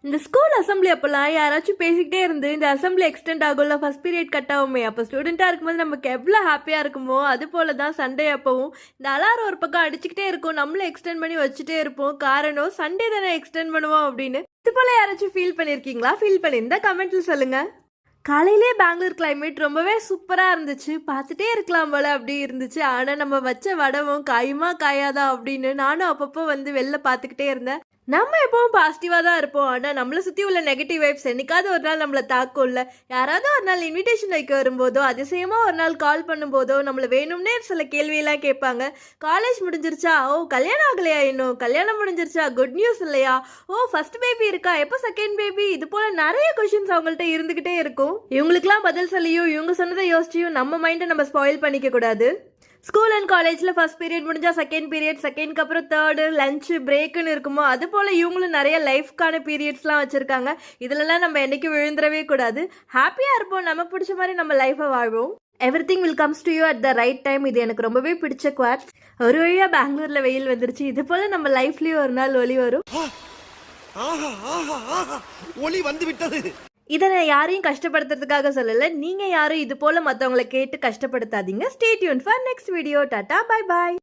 இந்த school assembly அப்போல்லாம் யாராச்சும் பேசிக்கிட்டே இருந்து இந்த அசம்பிளி எக்ஸ்டெண்ட் ஆகும்ல, ஃபர்ஸ்ட் பீரியட் கட் ஆகுமே, அப்போ ஸ்டூடெண்ட்டாக இருக்கும்போது நமக்கு எவ்வளோ ஹாப்பியாக இருக்குமோ அது போல தான் சண்டே அப்போவும் இந்த அலாரம் ஒரு பக்கம் அடிச்சுக்கிட்டே இருக்கும், நம்மளும் எக்ஸ்டெண்ட் பண்ணி வச்சுட்டே இருப்போம். காரணம் சண்டே தானே எக்ஸ்டெண்ட் பண்ணுவோம் அப்படின்னு. இது போல யாராச்சும் ஃபீல் பண்ணியிருக்கீங்களா? ஃபீல் பண்ணியிருந்தா கமெண்ட்ல சொல்லுங்க. காலையிலே பெங்களூர் கிளைமேட் ரொம்பவே சூப்பராக இருந்துச்சு, பார்த்துட்டே இருக்கலாம் போல அப்படி இருந்துச்சு. ஆனால் நம்ம வச்ச வடவும் காயுமா காயாதா அப்படின்னு நானும் அப்பப்போ வந்து வெளில பார்த்துக்கிட்டே இருந்தேன். நம்ம எப்பவும் பாசிட்டிவாக தான் இருப்போம், ஆனால் நம்மளை சுற்றி உள்ள நெகட்டிவ் வைப்ஸ் என்னைக்காவது ஒரு நாள் நம்மளை தாக்கும்ல. யாராவது ஒரு நாள் இன்விடேஷன் வைக்க வரும்போதோ, அதிசயமாக ஒரு நாள் கால் பண்ணும்போதோ நம்மளை வேணும்னே சில கேள்வியெல்லாம் கேட்பாங்க. காலேஜ் முடிஞ்சிருச்சா? ஓ கல்யாணம் ஆகலையா? இன்னும் கல்யாணம் முடிஞ்சிருச்சா? குட் நியூஸ் இல்லையா? ஓ ஃபர்ஸ்ட் பேபி இருக்கா? எப்போ செகண்ட் பேபி? இது போல நிறைய கொஷின்ஸ் அவங்கள்ட்ட இருந்துகிட்டே இருக்கும். இவங்களுக்குலாம் பதில் சொல்லியும் இவங்க சொன்னதை யோசிச்சியும் நம்ம மைண்டை நம்ம ஸ்பாயில் பண்ணிக்க கூடாது. ஸ்கூல் அண்ட் காலேஜில் ஃபர்ஸ்ட் பீரியட் முடிஞ்சால் செகண்ட் பீரியட், செகண்ட்க்கு அப்புறம் தேர்டு, லஞ்சு, பிரேக்குன்னு இருக்குமோ அது போல் இவங்களும் நிறைய லைஃப்க்கான பீரியட்ஸ்லாம் வச்சுருக்காங்க. இதிலலாம் நம்ம என்றைக்கும் விழுந்துடவே கூடாது. ஹாப்பியாக இருப்போம், நமக்கு பிடிச்ச மாதிரி நம்ம லைஃப்பை வாழ்வோம். Everything will comes to you at the right time. இது எனக்கு ரொம்பவே பிடிச்ச குவாட். ஒரு வழியாக பெங்களூரில் வெயில் வந்துருச்சு. இது போல் நம்ம லைஃப்லேயும் ஒரு நாள் ஒளி வரும். ஒளி வந்து விட்டது. இதை நான் யாரையும் கஷ்டப்படுத்துறதுக்காக சொல்லலை. நீங்கள் யாரும் இது போல் மற்றவங்களை கேட்டு கஷ்டப்படுத்தாதீங்க. Stay tuned for next video. Tata, bye bye.